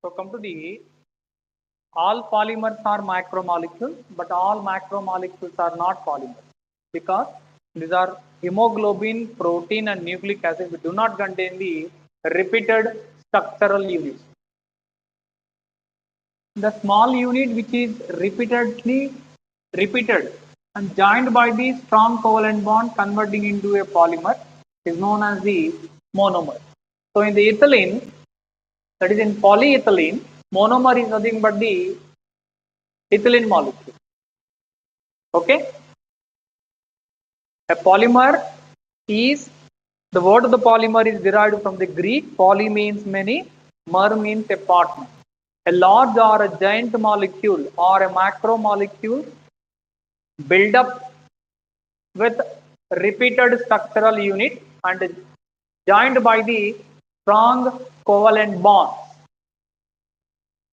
So come to the all polymers are macromolecules, but all macromolecules are not polymers because these are hemoglobin, protein, and nucleic acid which do not contain the repeated structural units. The small unit which is repeatedly repeated and joined by the strong covalent bond converting into a polymer is known as the monomer. So in the ethylene, that is in polyethylene, monomer is nothing but the ethylene molecule. Okay, a polymer is the word of the polymer is derived from the Greek. Poly means many, mer means a partner. A large or a giant molecule or a macromolecule build up with repeated structural unit and joined by the strong covalent bonds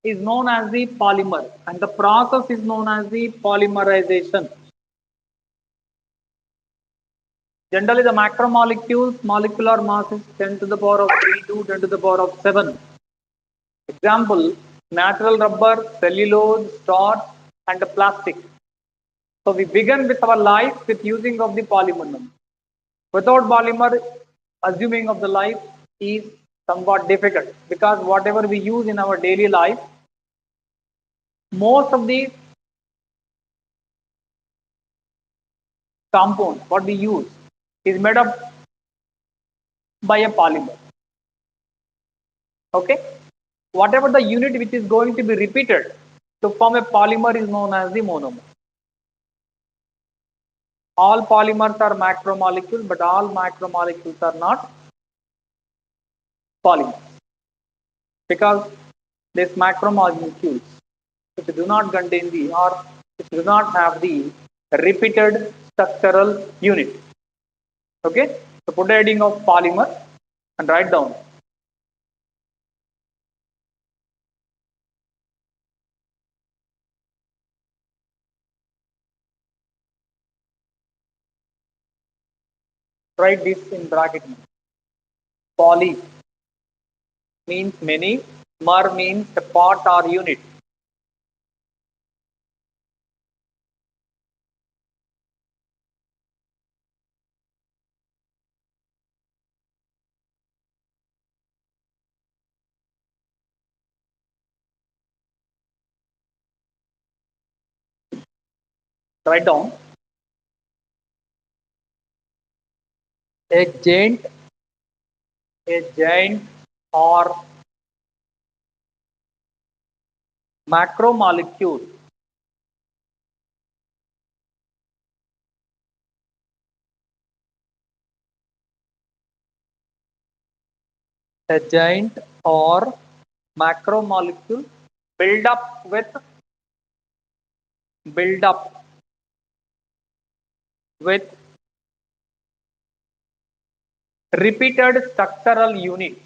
is known as the polymer, and the process is known as the polymerization. Generally, the macromolecules molecular mass is 10 to the power of 3 to 10 to the power of 7. Example, natural rubber, cellulose, starch, and plastic. So we begin with our life with using of the polymer. Without polymer, assuming of the life is somewhat difficult because whatever we use in our daily life, most of the compounds what we use is made up by a polymer. Okay, whatever the unit which is going to be repeated to form a polymer is known as the monomer. All polymers are macromolecules, but all macromolecules are not polymers because these macromolecules, if they do not contain the or if do not have the repeated structural unit. Okay, so put the heading of polymer and write down. Write this in bracket. Poly means many, mer means a part or unit. Write down a giant, a giant or macromolecule a giant or macromolecule build up build up with repeated structural units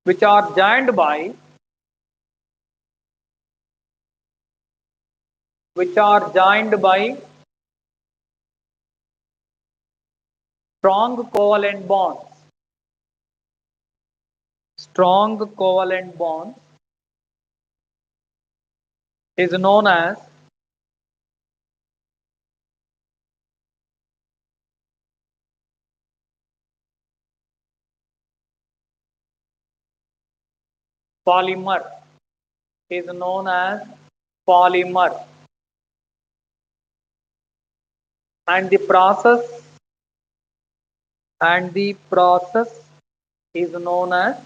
which are joined by strong covalent bonds. Strong covalent bonds is known as polymer. Is known as polymer, and the process is known as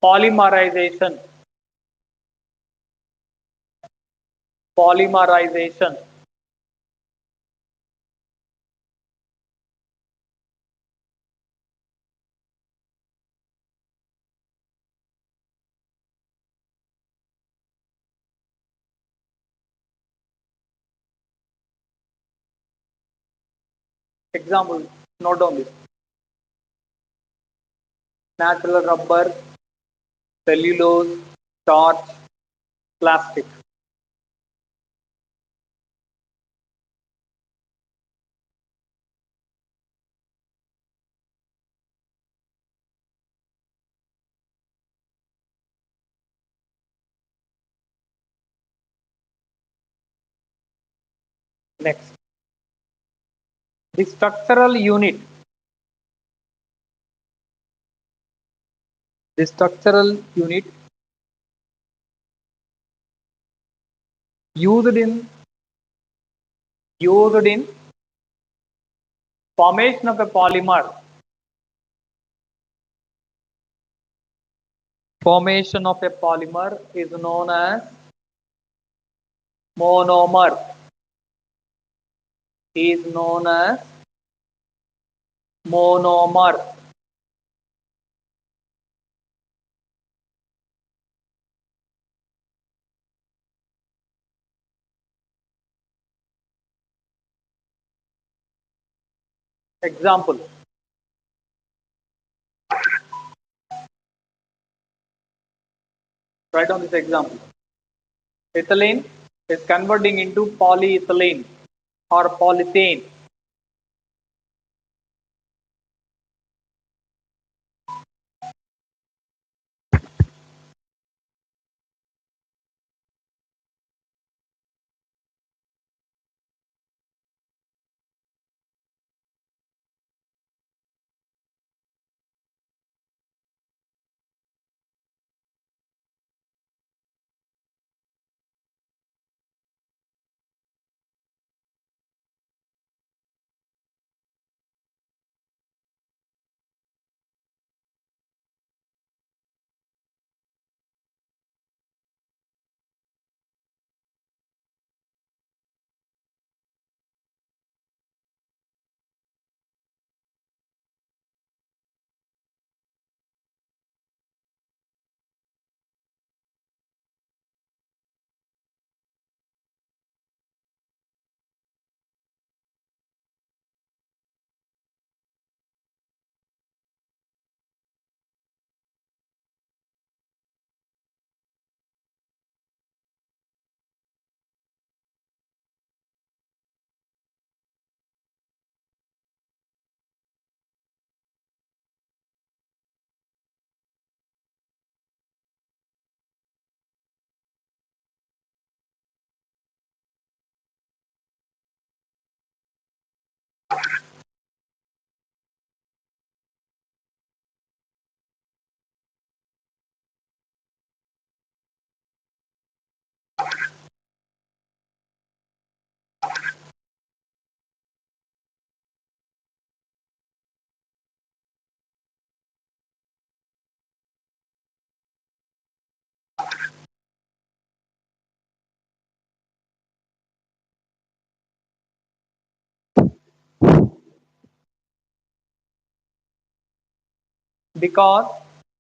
polymerization. Polymerization. Example, note down this. Natural rubber, cellulose, starch, plastic. Next, the structural unit. The structural unit used in used in formation of a polymer. Formation of a polymer is known as monomer. Is known as monomer. Example. Write down this example. Ethylene is converting into polyethylene or polythene. Because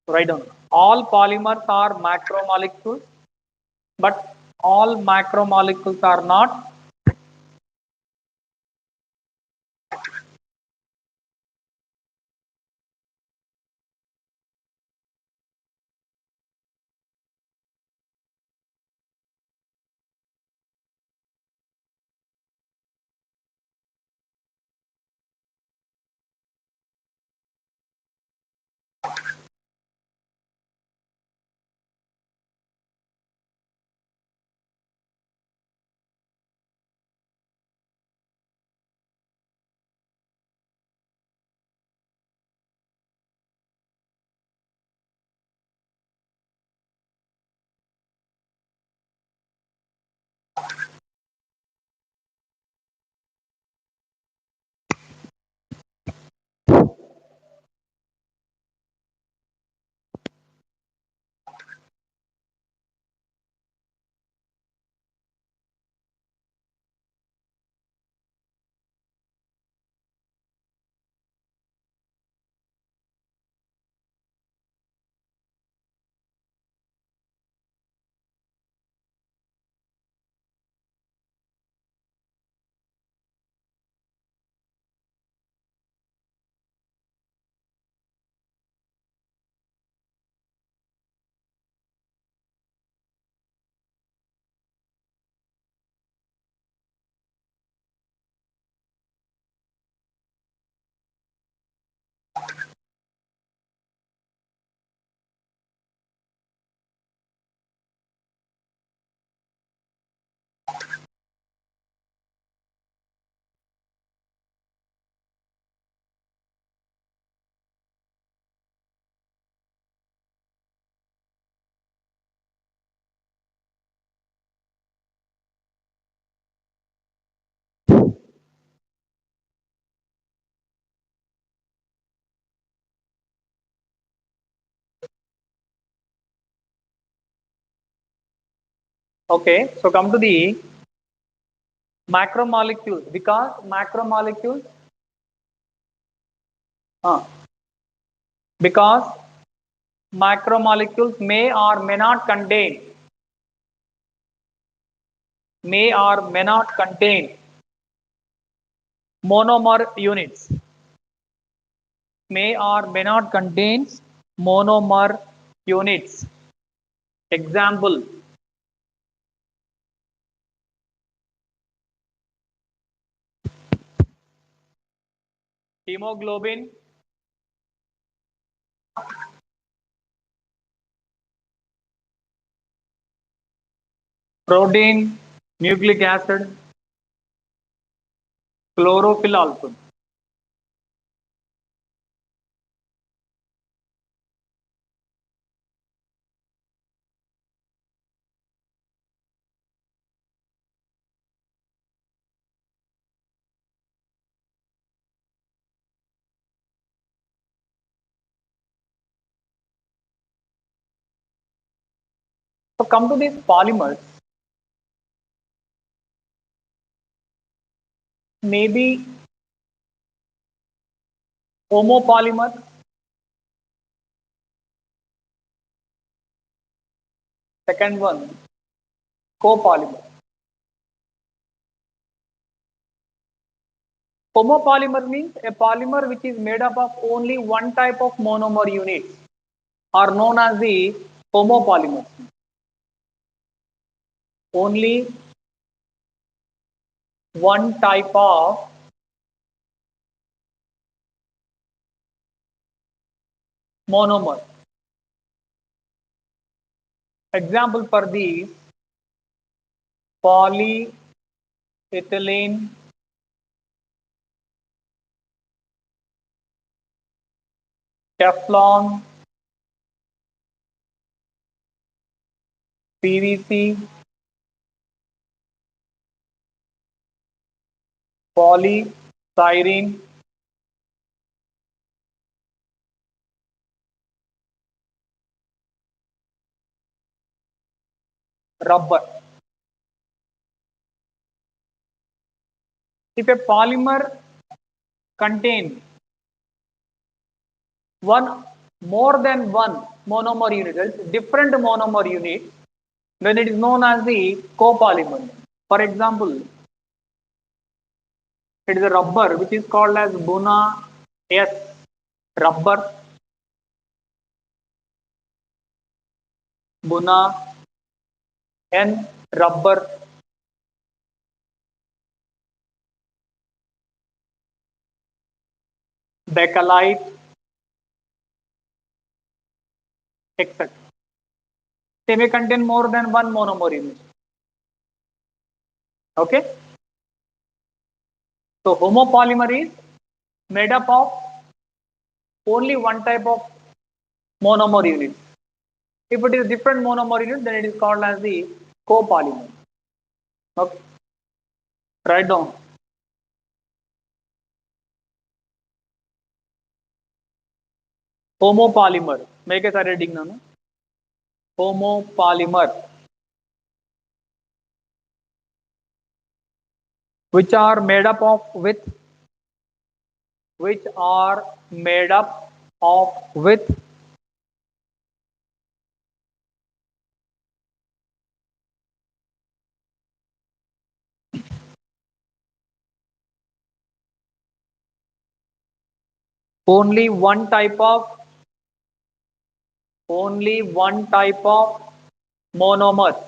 write down, all polymers are macromolecules, but all macromolecules are not. Okay, so come to the macromolecules. Because macromolecules, uh, because macromolecules may or may not contain monomer units. May or may not contain monomer units. Example: hemoglobin, protein, nucleic acid, chlorophyll also. So come to these polymers, maybe homopolymer, second one copolymer. Homopolymer means a polymer which is made up of only one type of monomer units are known as the homopolymers. Only one type of monomer. Example for these: polyethylene, Teflon, PVC, polystyrene, rubber. If a polymer contains one more than one monomer unit, different monomer unit, then it is known as the copolymer. For example, it is a rubber which is called as Buna S rubber, Buna N rubber, Bakelite, etc. They may contain more than one monomer unit. Okay, so homopolymer is made up of only one type of monomer unit. If it is different monomer unit, then it is called as the copolymer. Okay, write down homopolymer. Make a reading now. Homopolymer, which are made up of which are made up of with only one type of monomer.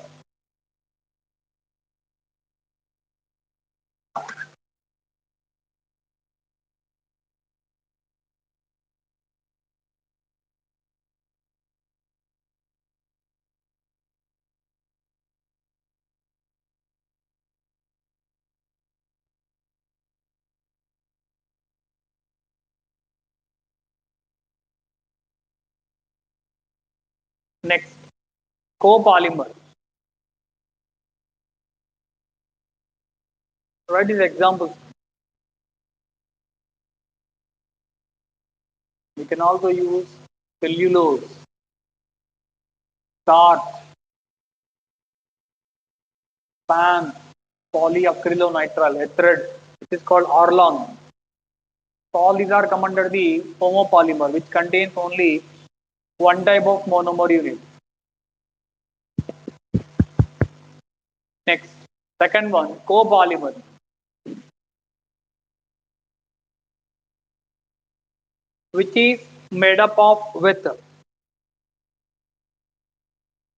Next, copolymer. Write these examples. We can also use cellulose, starch, PAN, polyacrylonitrile, a thread, which is called Orlon. So all these are come under the homopolymer, which contains only one type of monomer unit. Next, second one, copolymer, which is made up of with,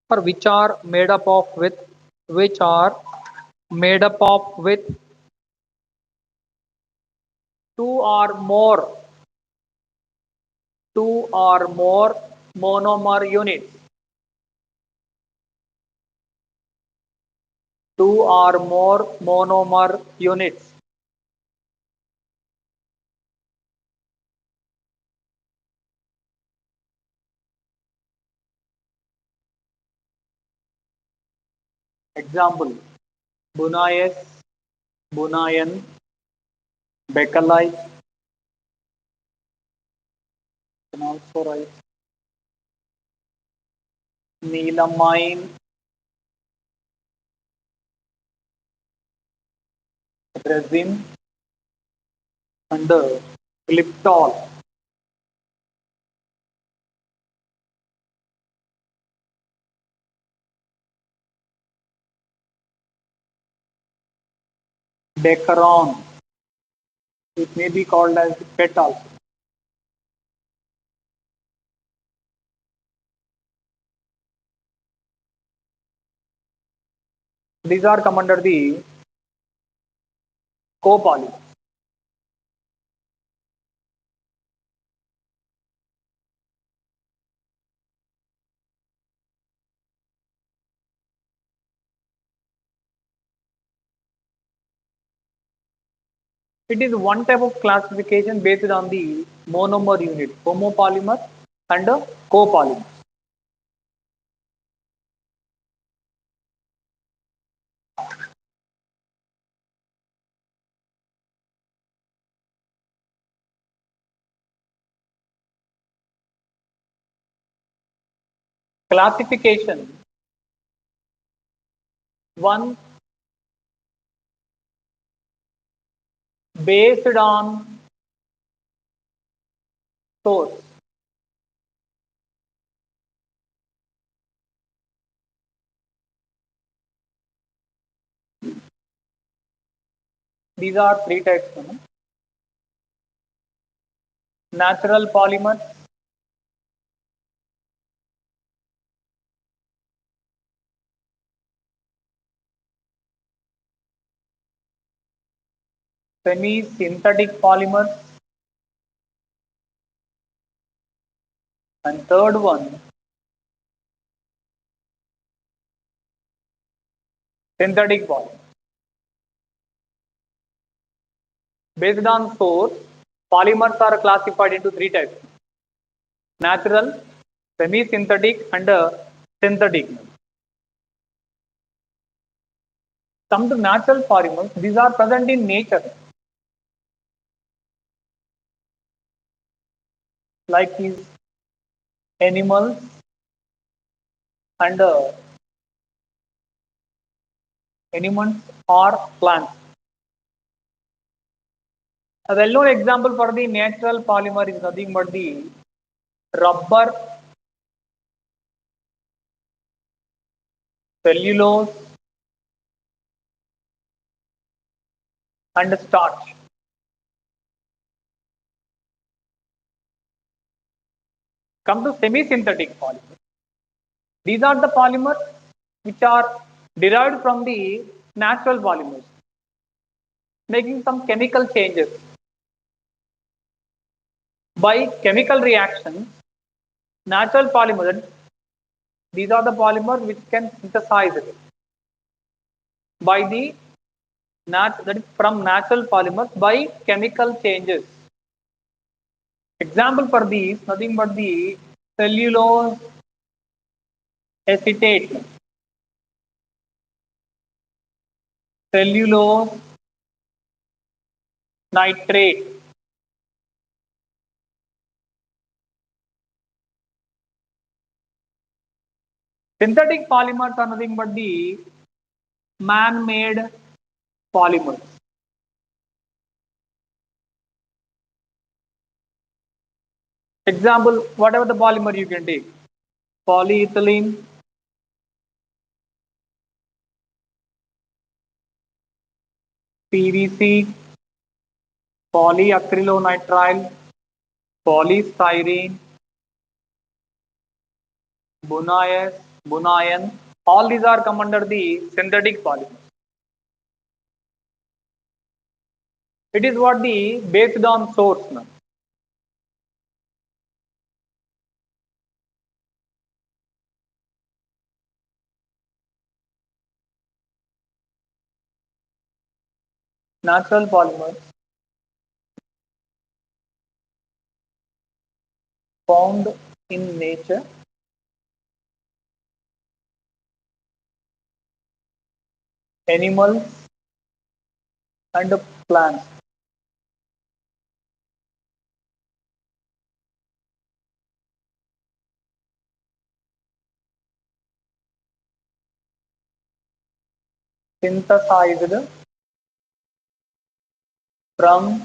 or which are made up of with, which are made up of with two or more, two or more monomer units, two or more monomer units. Example, Bunayes, Bunayan, Becalite, can also write Melamine, resin, and glyptol. Decaron, it may be called as PET also. These are come under the copolymer. It is one type of classification based on the monomer unit, homopolymer and copolymer. Classification, one based on source. These are three types. Natural polymers, semi-synthetic polymers, and third one, synthetic polymers. Based on source, polymers are classified into three types: natural, semi-synthetic, and synthetic. Come to natural polymers, these are present in nature, like these animals and animals or plants. A well-known example for the natural polymer is nothing but the rubber, cellulose, and starch. Come to semi-synthetic polymers. These are the polymers which are derived from the natural polymers, making some chemical changes. By chemical reactions, natural polymers, these are the polymers which can synthesize it by the that is from natural polymers by chemical changes. Example for these, nothing but the cellulose acetate, cellulose nitrate, synthetic polymers are nothing but the man-made polymers. Example, whatever the polymer you can take. Polyethylene, PVC, polyacrylonitrile, polystyrene, bunias, bunion. All these are come under the synthetic polymers. It is what the based on source now. Natural polymers found in nature, animals and plants. Synthesized from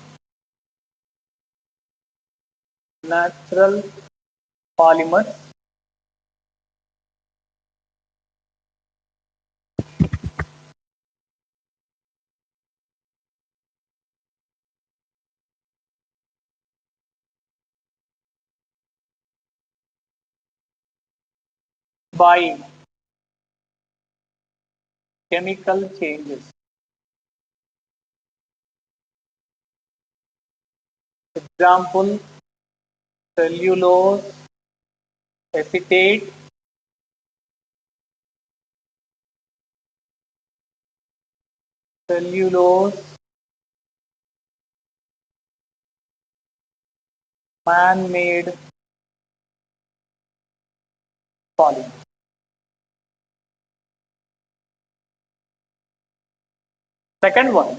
natural polymers by chemical changes. Example, cellulose, acetate, cellulose, man-made polymer. Second one,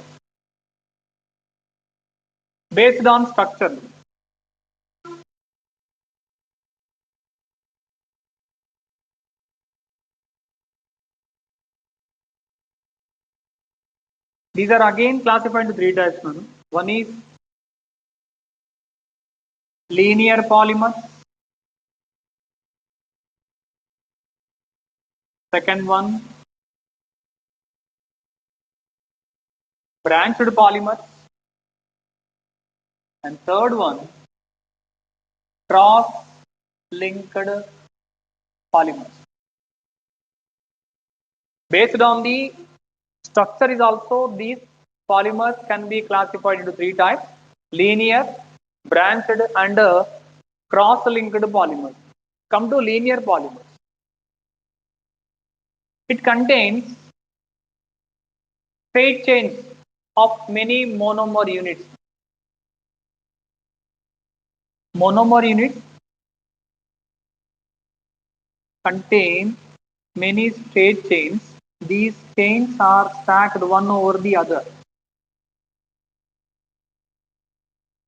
based on structure. These are again classified into three types. One is linear polymers. Second one, branched polymers. And third one, cross-linked polymers. Based on the structure is also these polymers can be classified into three types: linear, branched, and cross-linked polymers. Come to linear polymers. It contains straight chains of many monomer units. Monomer units contain many straight chains. These chains are stacked one over the other.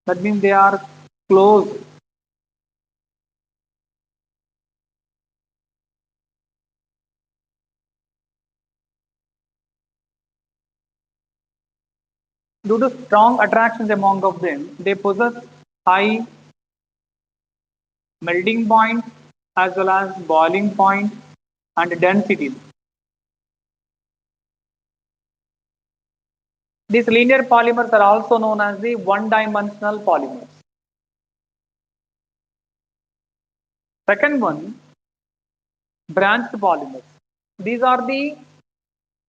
That means they are close. Due to strong attractions among of them, they possess high melting point as well as boiling point and density. These linear polymers are also known as the one-dimensional polymers. Second one, branched polymers. These are the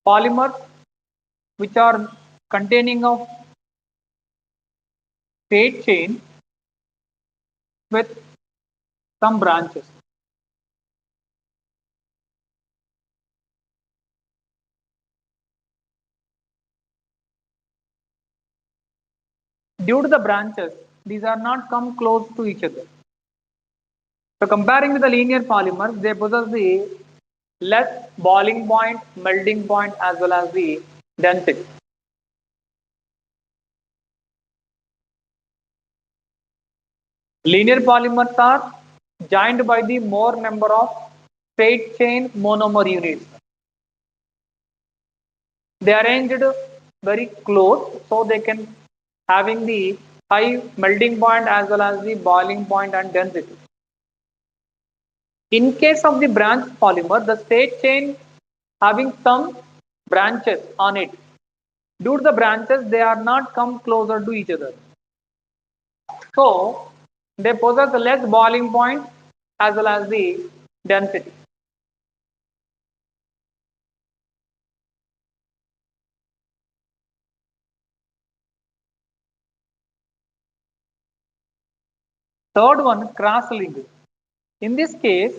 polymers which are containing of straight chain with some branches. Due to the branches, these are not come close to each other. So comparing with the linear polymers, they possess the less boiling point, melting point as well as the density. Linear polymers are joined by the more number of straight chain monomer units. They arranged very close so they can having the high melting point as well as the boiling point and density. In case of the branch polymer, the state chain having some branches on it. Due to the branches, they are not come closer to each other. So they possess less boiling point as well as the density. Third one, cross-linked. In this case,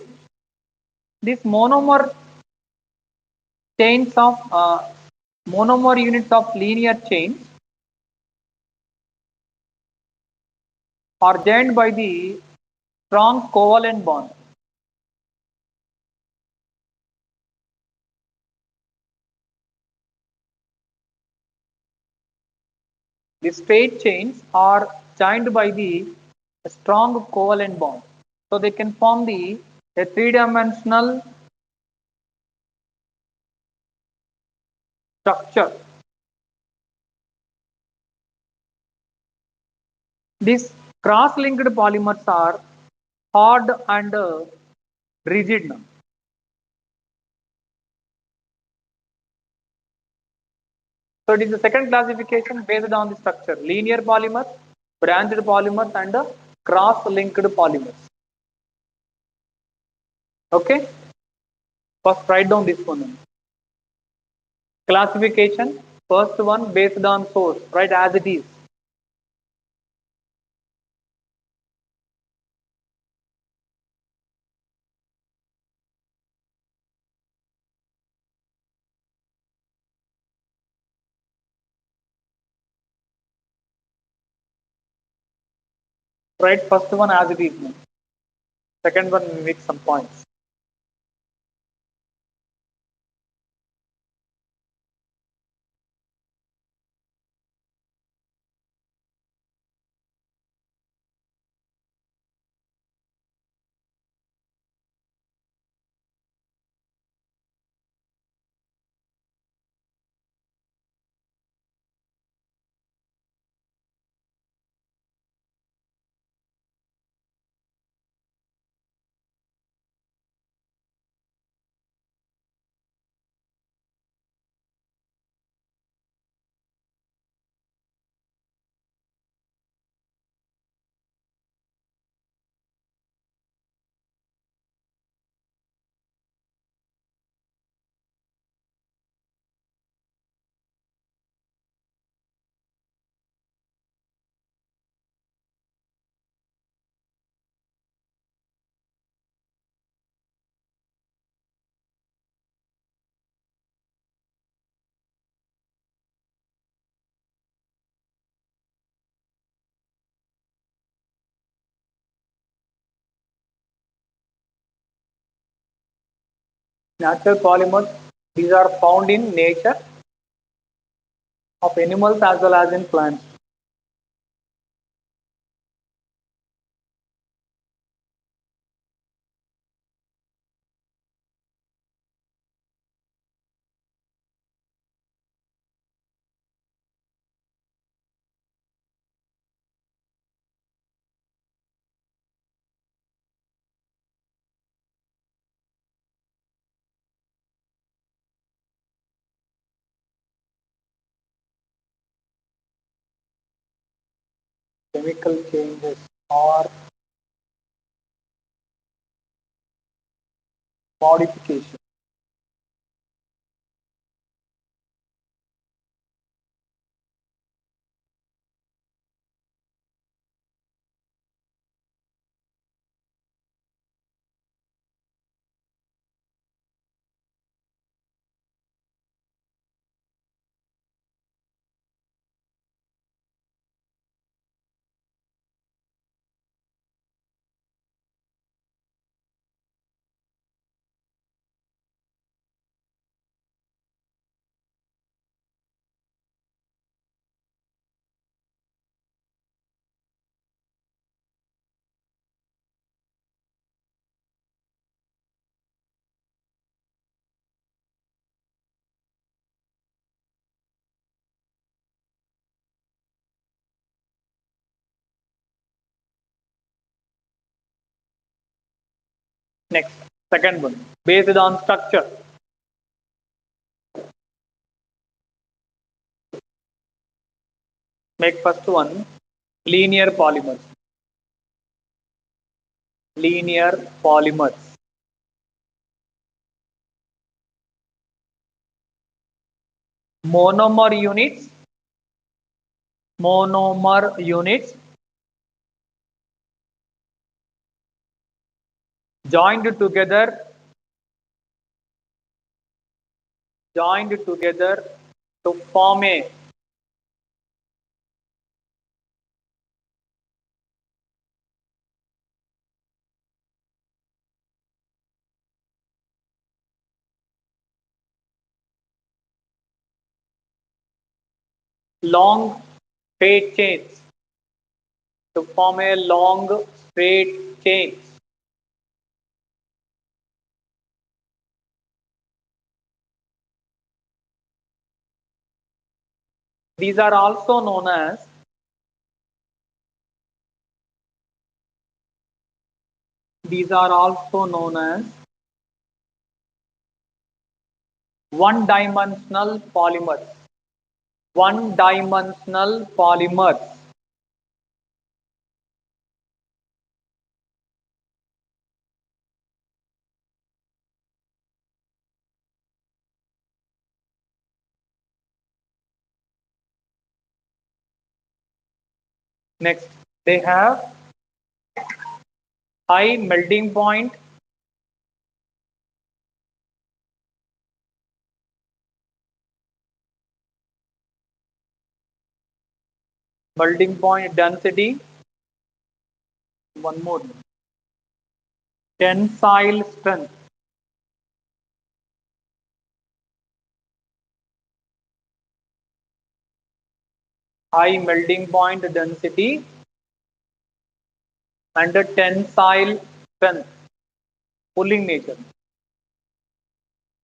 this chains of monomer units of linear chains are joined by the strong covalent bond. The straight chains are joined by the strong covalent bond. So they can form a three-dimensional structure. These cross-linked polymers are hard and rigid now. So it is the second classification based on the structure: linear polymers, branched polymers, and cross-linked polymers. Okay, first write down this one. Classification, first one based on source, right, as it is. Write first one as it is. Second one we make some points. Natural polymers, these are found in nature of animals as well as in plants. Chemical changes or modification. Next, second one, based on structure. Make first one, linear polymers. Linear polymers. Monomer units. Monomer units joined together to form a long straight chains. To form a long straight chains. These are also known as one-dimensional polymers. One-dimensional polymers. Next, they have high melting point, density. One more, tensile strength. High melting point density and a tensile strength, pulling nature,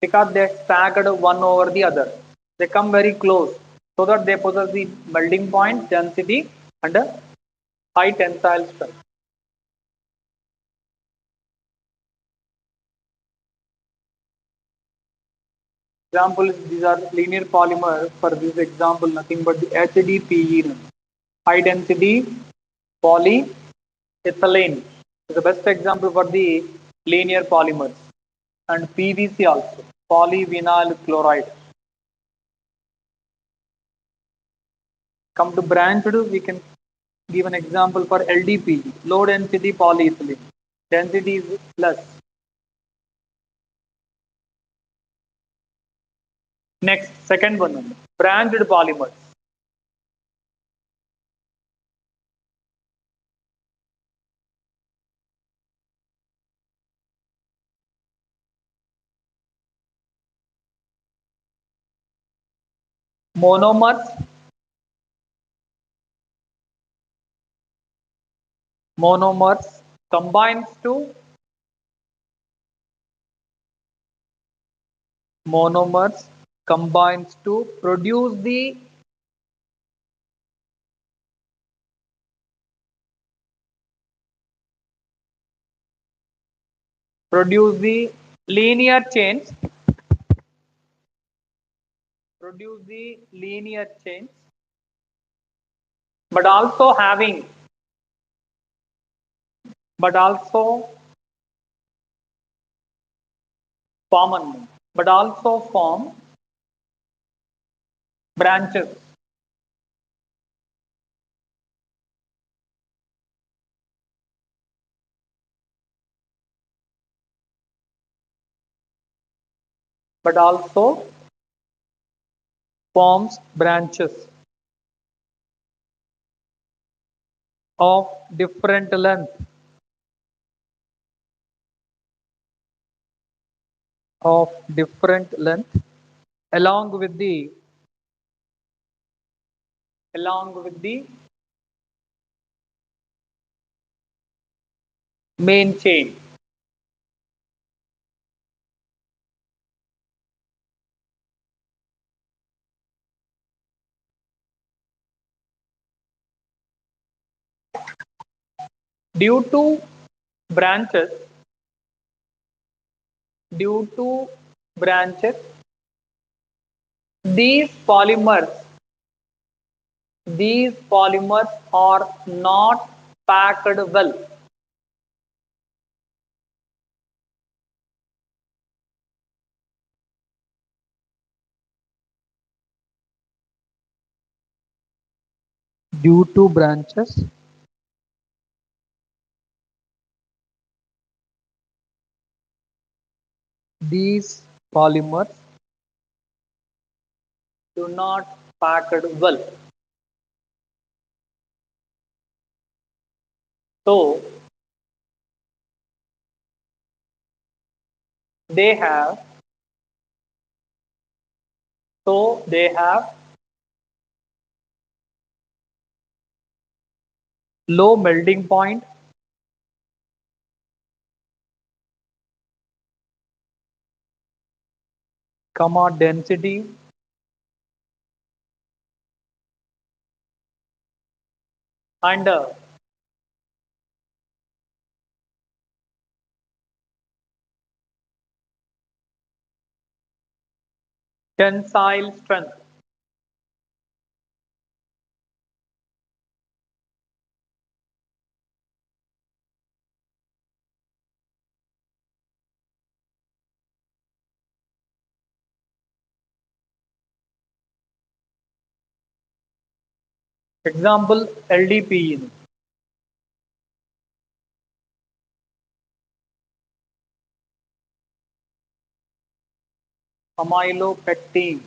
because they stacked one over the other. They come very close so that they possess the melting point density and a high tensile strength. Example, these are linear polymer. For this example, nothing but the HDPE, high density polyethylene is the best example for the linear polymers, and PVC also, polyvinyl chloride. Come to branched, we can give an example for LDPE, low density polyethylene. Density is less. Next, second one, branched polymers. Monomers, monomers combines to monomers combines to produce the linear chains, but also having, but also common, but also form branches, but also forms branches of different length, of different length, along with the main chain. Due to branches, due to branches. These polymers, these polymers are not packed well. Due to branches, these polymers do not packed well. So they have they have low melting point, comma density, and tensile strength. Example LDPE, amylopectin,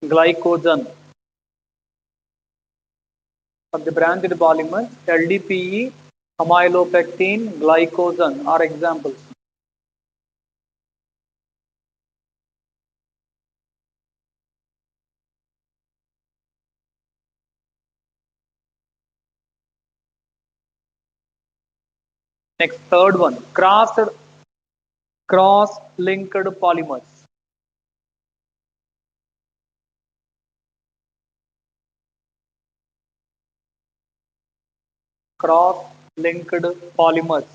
glycogen. For the branched polymers, LDPE, amylopectin, glycogen are examples. Next, third one, cross-linked polymers. Cross-linked polymers.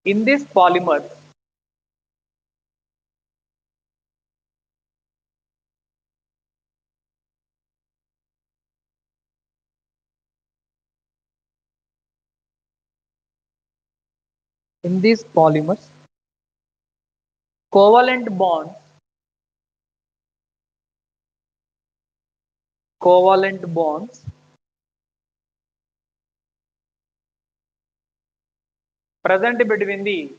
In these polymers, in these polymers, covalent bonds, covalent bonds present between the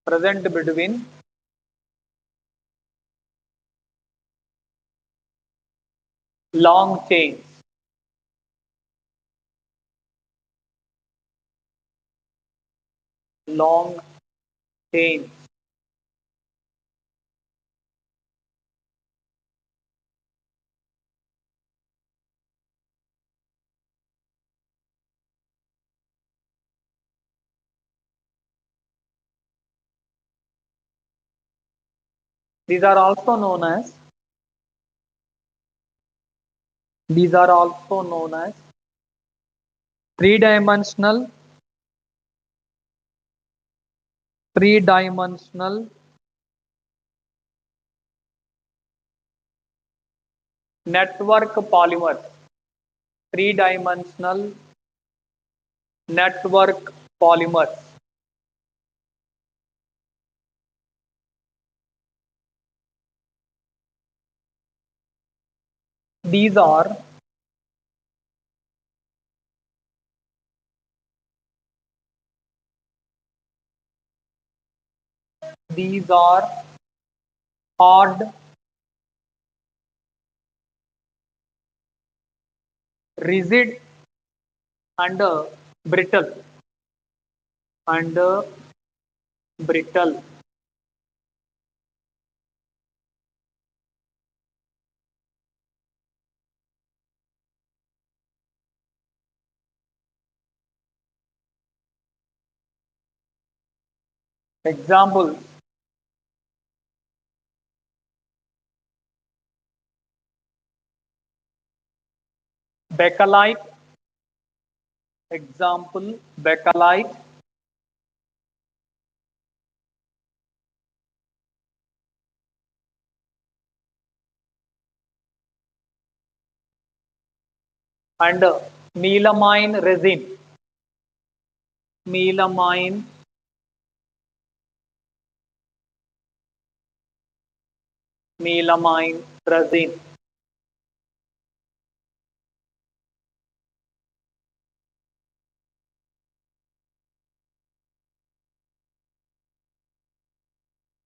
present between long chains. Long chains. These are also known as these are also known as three-dimensional three-dimensional network polymers. Three-dimensional network polymers. These are these are hard, rigid, and brittle and brittle. Examples: bakelite, example bakelite, and melamine resin, melamine melamine resin.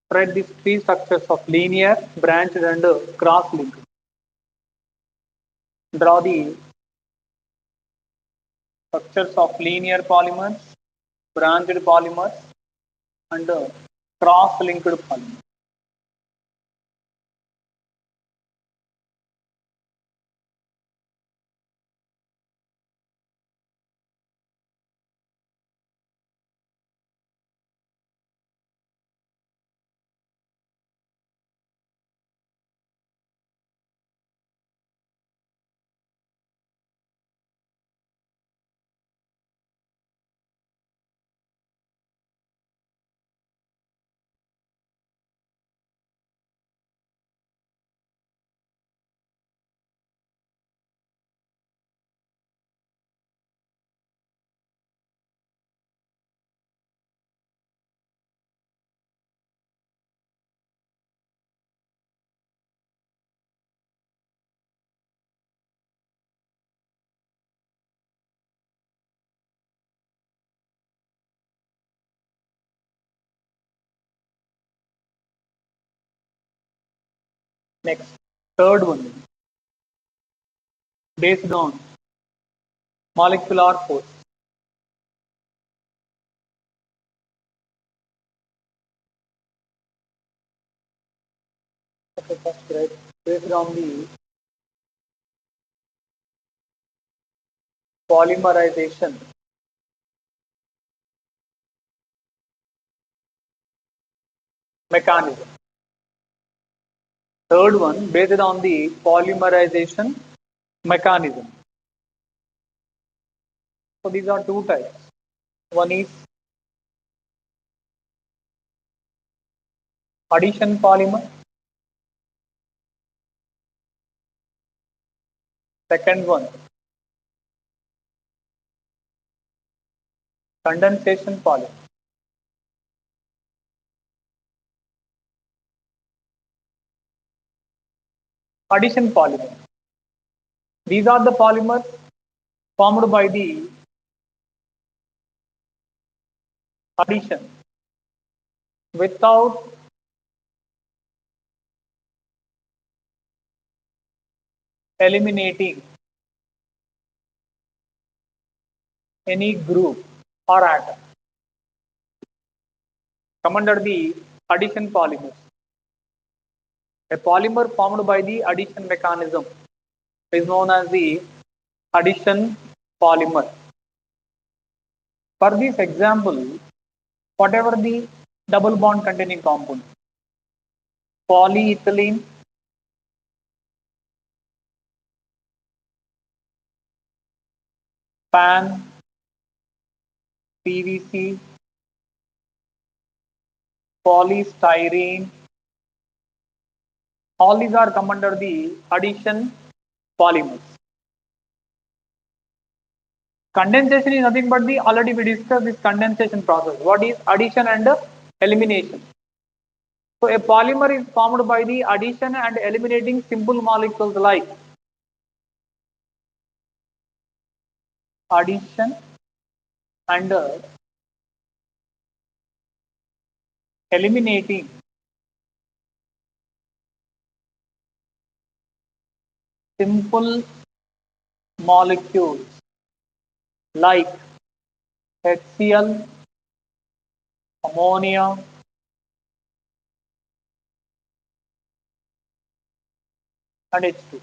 Spread these three structures of linear, branched, and cross-linked. Draw the structures of linear polymers, branched polymers, and cross-linked polymers. Next, third one, based on molecular force. Okay, first, right, based on the polymerization mechanism. Third one, based on the polymerization mechanism. So these are two types. One is addition polymer. Second one, condensation polymer. Addition polymer. These are the polymers formed by the addition without eliminating any group or atom. Come under the addition polymers. A polymer formed by the addition mechanism is known as the addition polymer. For this example, whatever the double bond containing compound, polyethylene, PAN, PVC, polystyrene, all these are come under the addition polymers. Condensation is nothing but the, already we discussed this condensation process. What is addition and elimination? So a polymer is formed by the addition and eliminating simple molecules like addition and eliminating simple molecules like HCl, ammonia, and H2.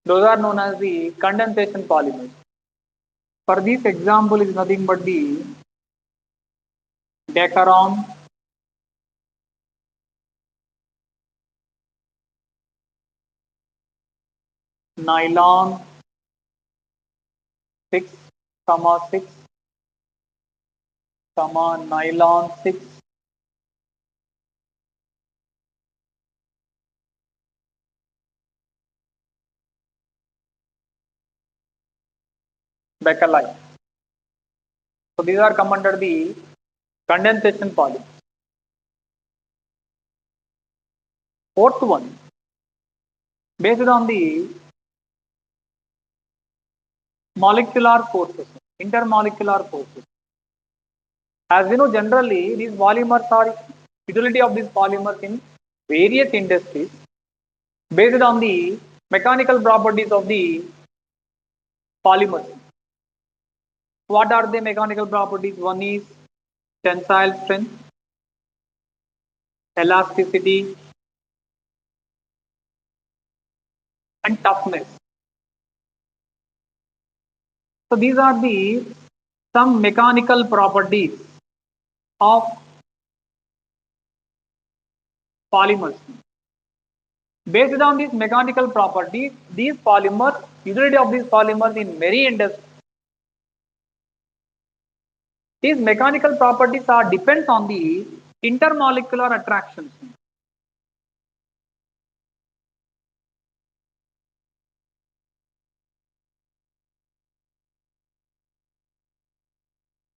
Those are known as the condensation polymers. For this example is nothing but the decaron, nylon 6, 6, nylon 6, bakelite. So these are come under the condensation polymer. Fourth one, based on the molecular forces, intermolecular forces. As we know, generally these polymers are utility of these polymers in various industries based on the mechanical properties of the polymers. What are the mechanical properties? One is tensile strength, elasticity, and toughness. So these are the some mechanical properties of polymers. Based on these mechanical properties, these polymers, utility of these polymers in many industries, these mechanical properties are depends on the intermolecular attractions.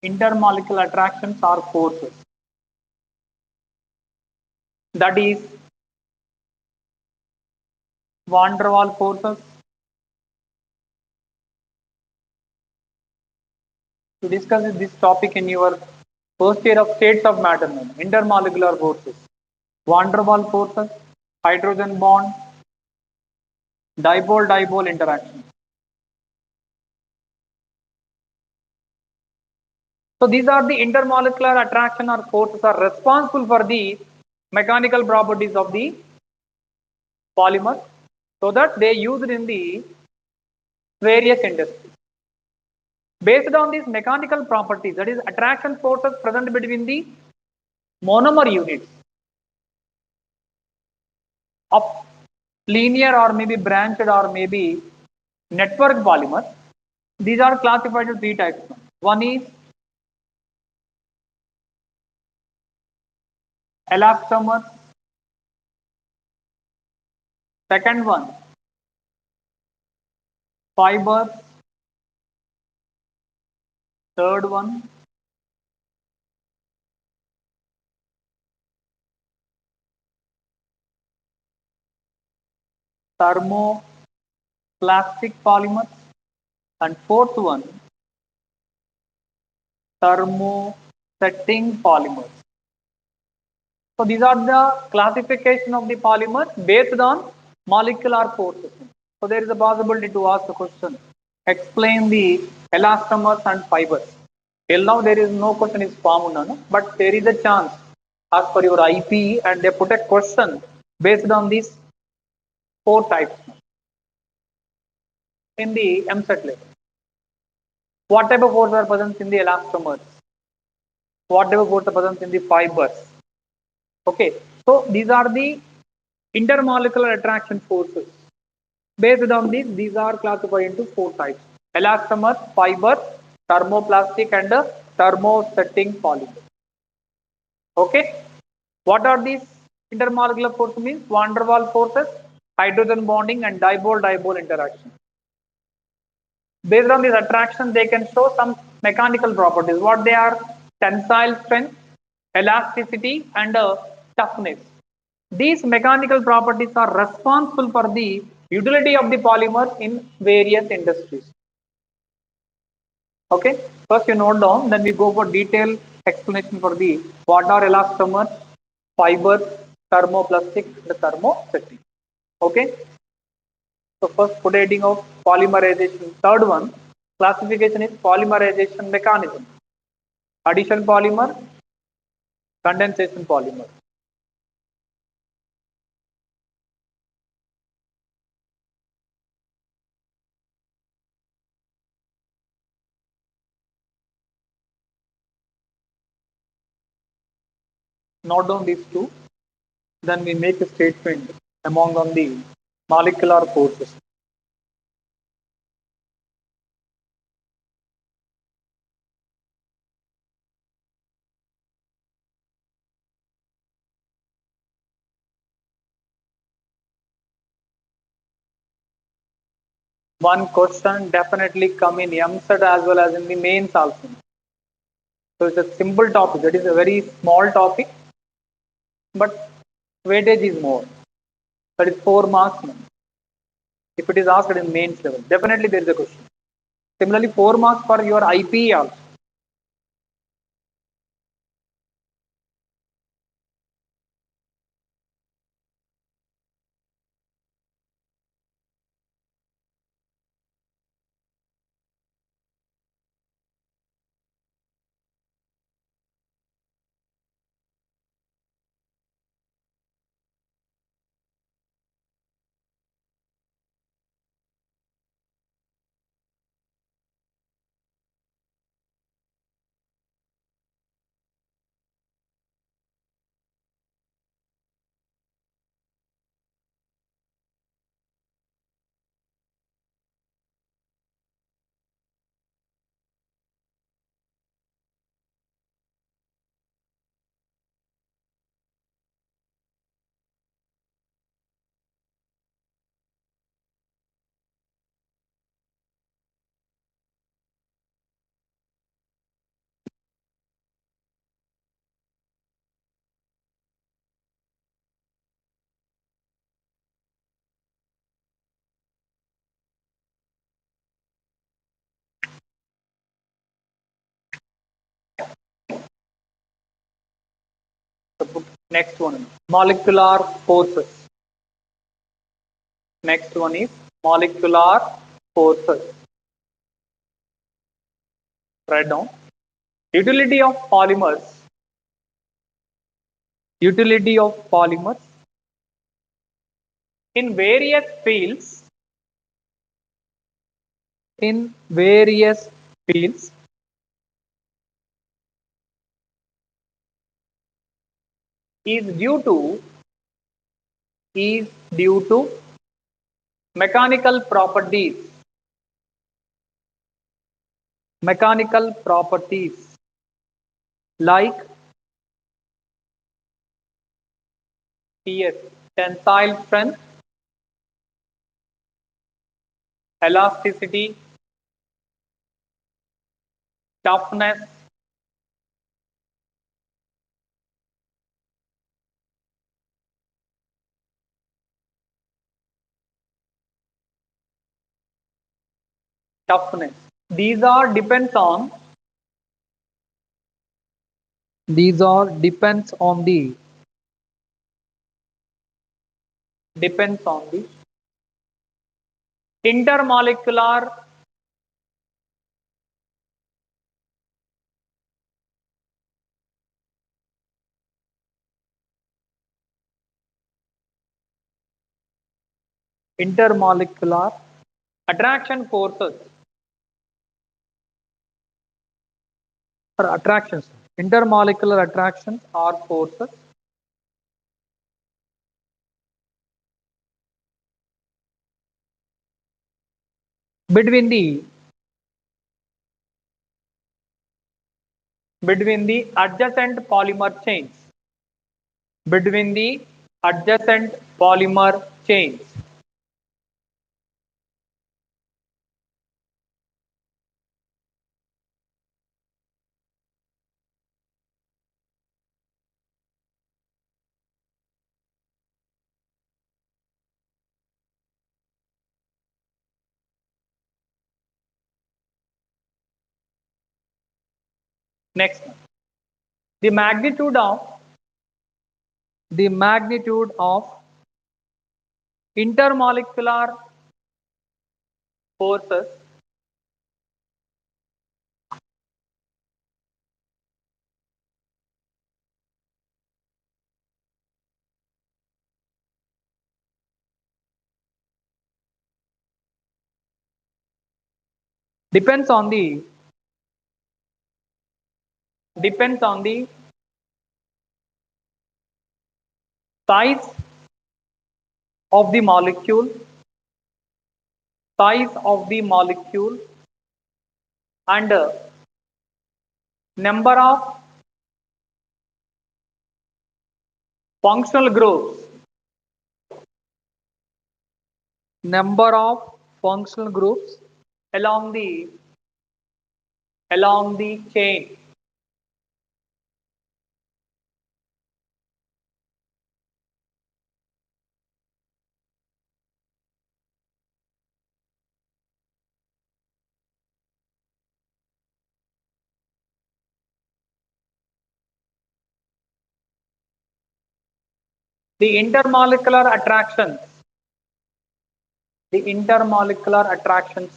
Intermolecular attractions are forces. That is van der Waals forces. To discuss this topic in your first year of states of matter, intermolecular forces, van der Waals forces, hydrogen bond, dipole-dipole interaction. So these are the intermolecular attraction or forces are responsible for the mechanical properties of the polymer, so that they used in the various industries. Based on these mechanical properties, that is attraction forces present between the monomer units of linear or maybe branched or maybe network polymers, these are classified into three types. One is elastomers, second one fibers, third one thermoplastic polymers, and fourth one thermosetting polymers. So these are the classification of the polymers based on molecular forces. So there is a possibility to ask the question, explain the elastomers and fibers. Till now there is no question is formed, no? But there is a chance as per your IP and they put a question based on these four types in the MSET level. What type of force are present in the elastomers? What type of force are present in the fibers? Okay, so these are the intermolecular attraction forces. Based on these are classified into four types: elastomers, fibers, thermoplastic, and thermosetting polymers. Okay, what are these intermolecular forces? Means van der Waals forces, hydrogen bonding, and dipole-dipole interaction. Based on these attractions, they can show some mechanical properties. What they are? Tensile strength, elasticity, and toughness. These mechanical properties are responsible for the utility of the polymers in various industries. Okay, first you note down, then we go for detailed explanation for the what are elastomers, fibers, thermoplastic, and thermosetting. Okay, so first put heading of polymerization. Third one, classification is polymerization mechanism. Addition polymer, condensation polymer. Note down these two. Then we make a statement among on the molecular forces. One question definitely come in MSET as well as in the mains also. So it's a simple topic. That is a very small topic, but weightage is more. That is 4 marks. If it is asked in mains level, definitely there is a question. Similarly, 4 marks for your IPE also. Next one, molecular forces. Next one is molecular forces. Write down. Utility of polymers. Utility of polymers in various fields. In various fields is due to is due to mechanical properties. Mechanical properties like TS, tensile strength, elasticity, toughness, toughness. These are depends on the depends on the intermolecular intermolecular attraction forces or attractions. Intermolecular attractions are forces between the adjacent polymer chains. Between the adjacent polymer chains. Next, the magnitude of intermolecular forces depends on the depends on the size of the molecule, size of the molecule, and number of functional groups, number of functional groups along the chain. The intermolecular attractions, the intermolecular attractions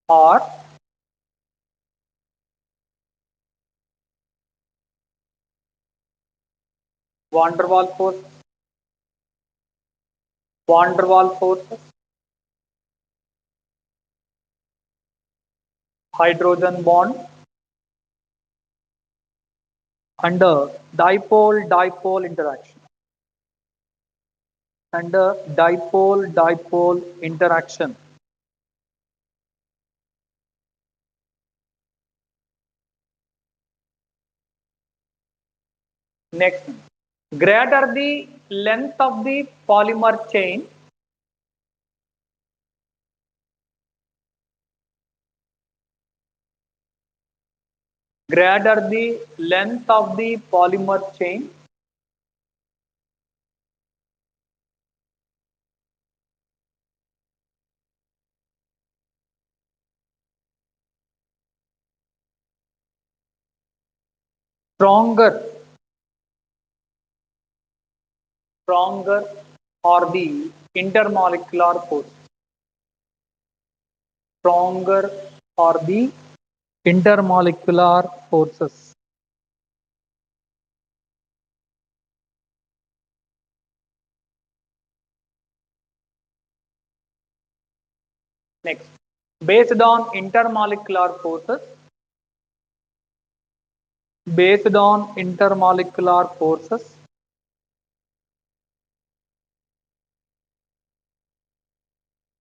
are van der Waals force, van der Waals forces, hydrogen bond, and dipole-dipole interaction. And dipole-dipole interaction. Next, greater the length of the polymer chain, greater the length of the polymer chain, stronger, stronger are the intermolecular force. Stronger are the intermolecular forces. Next, based on intermolecular forces, based on intermolecular forces,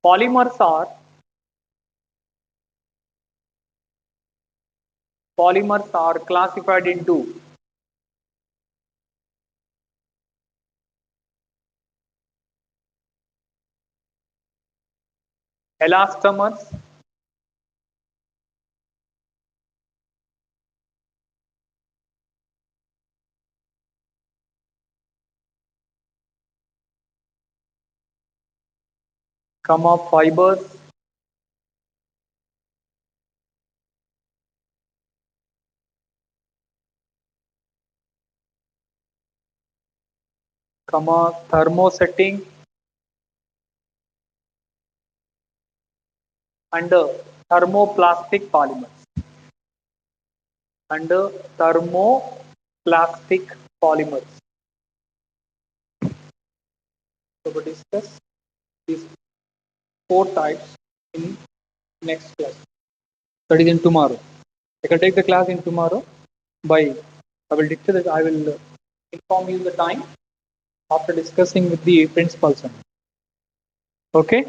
polymers are classified into elastomers, fibers, thermosetting, and thermoplastic polymers. And thermoplastic polymers. So we discuss these four types in next class. That is in tomorrow. I can take the class in tomorrow by I will dictate I will inform you the time after discussing with the principal. Okay.